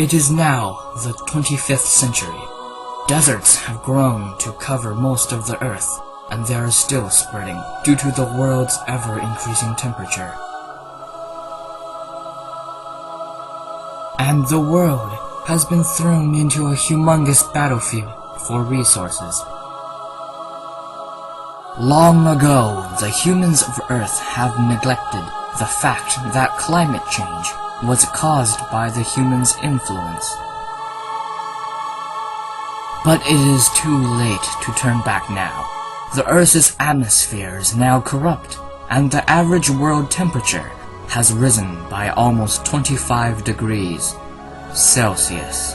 It is now the 25th century. Deserts have grown to cover most of the Earth, and they are still spreading due to the world's ever-increasing temperature. And the world has been thrown into a humongous battlefield for resources. Long ago, the humans of Earth have neglected the fact that climate change was caused by the humans' influence. But it is too late to turn back now. The Earth's atmosphere is now corrupt, and the average world temperature has risen by almost 25 degrees Celsius.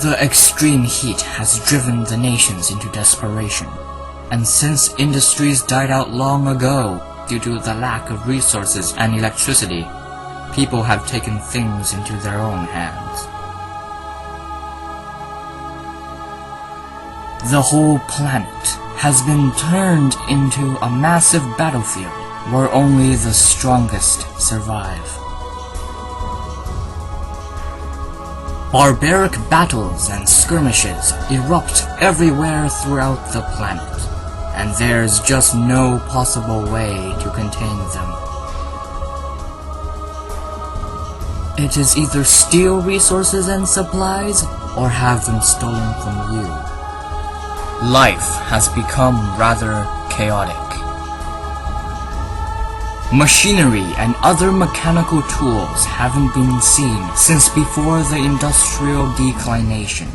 The extreme heat has driven the nations into desperation, and since industries died out long ago due to the lack of resources and electricity, people have taken things into their own hands. The whole planet has been turned into a massive battlefield where only the strongest survive. Barbaric battles and skirmishes erupt everywhere throughout the planet, and there's just no possible way to contain them. It is either steal resources and supplies, or have them stolen from you. Life has become rather chaotic. Machinery and other mechanical tools haven't been seen since before the industrial declination,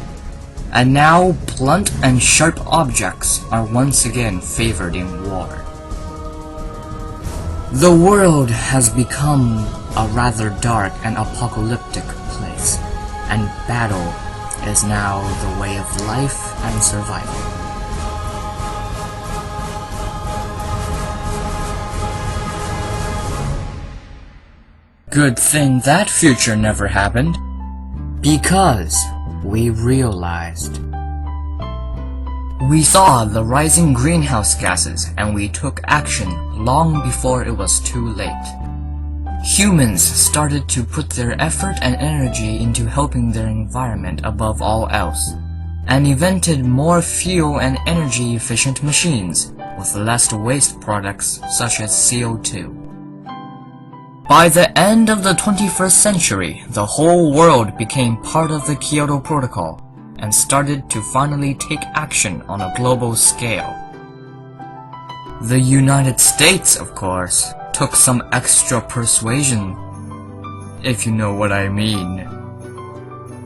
and now blunt and sharp objects are once again favored in war. The world has become a rather dark and apocalyptic place, and battle is now the way of life and survival. Good thing that future never happened, because we realized. We saw the rising greenhouse gases and we took action long before it was too late. Humans started to put their effort and energy into helping their environment above all else, and invented more fuel and energy efficient machines with less waste products such as CO2. By the end of the 21st century, the whole world became part of the Kyoto Protocol and started to finally take action on a global scale. The United States, of course, took some extra persuasion, if you know what I mean.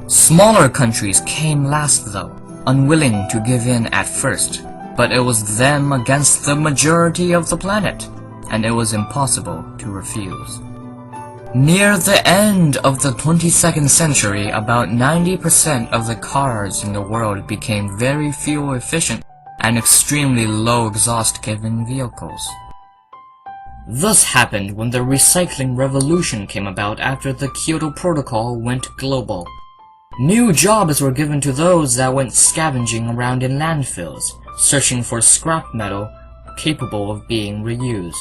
Smaller countries came last though, unwilling to give in at first, but it was them against the majority of the planet, and it was impossible to refuse. Near the end of the 22nd century, about 90% of the cars in the world became very fuel efficient and extremely low exhaust given vehicles. This happened when the recycling revolution came about after the Kyoto Protocol went global. New jobs were given to those that went scavenging around in landfills, searching for scrap metal capable of being reused.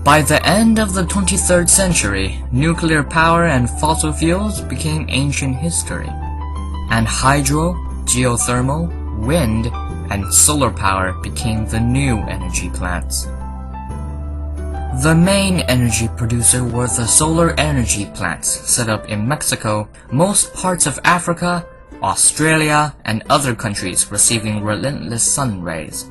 By the end of the 23rd century, nuclear power and fossil fuels became ancient history, and hydro, geothermal, wind, and solar power became the new energy plants. The main energy producer were the solar energy plants set up in Mexico, most parts of Africa, Australia, and other countries receiving relentless sun rays.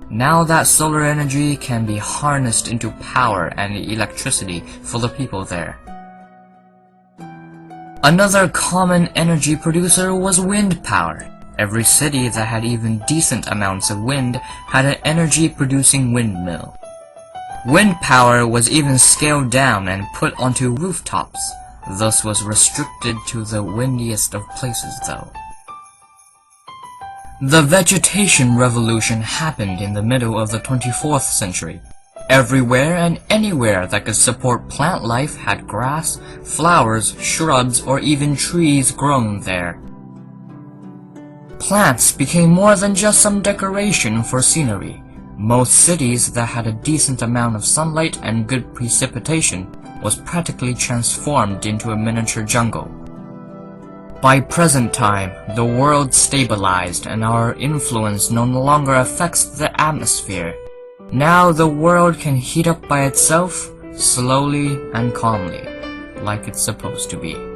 Now that solar energy can be harnessed into power and electricity for the people there. Another common energy producer was wind power. Every city that had even decent amounts of wind had an energy-producing windmill. Wind power was even scaled down and put onto rooftops, thus was restricted to the windiest of places though. The vegetation revolution happened in the middle of the 24th century. Everywhere and anywhere that could support plant life had grass, flowers, shrubs, or even trees grown there. Plants became more than just some decoration for scenery. Most cities that had a decent amount of sunlight and good precipitation was practically transformed into a miniature jungle. By present time, the world stabilized and our influence no longer affects the atmosphere. Now the world can heat up by itself, slowly and calmly, like it's supposed to be.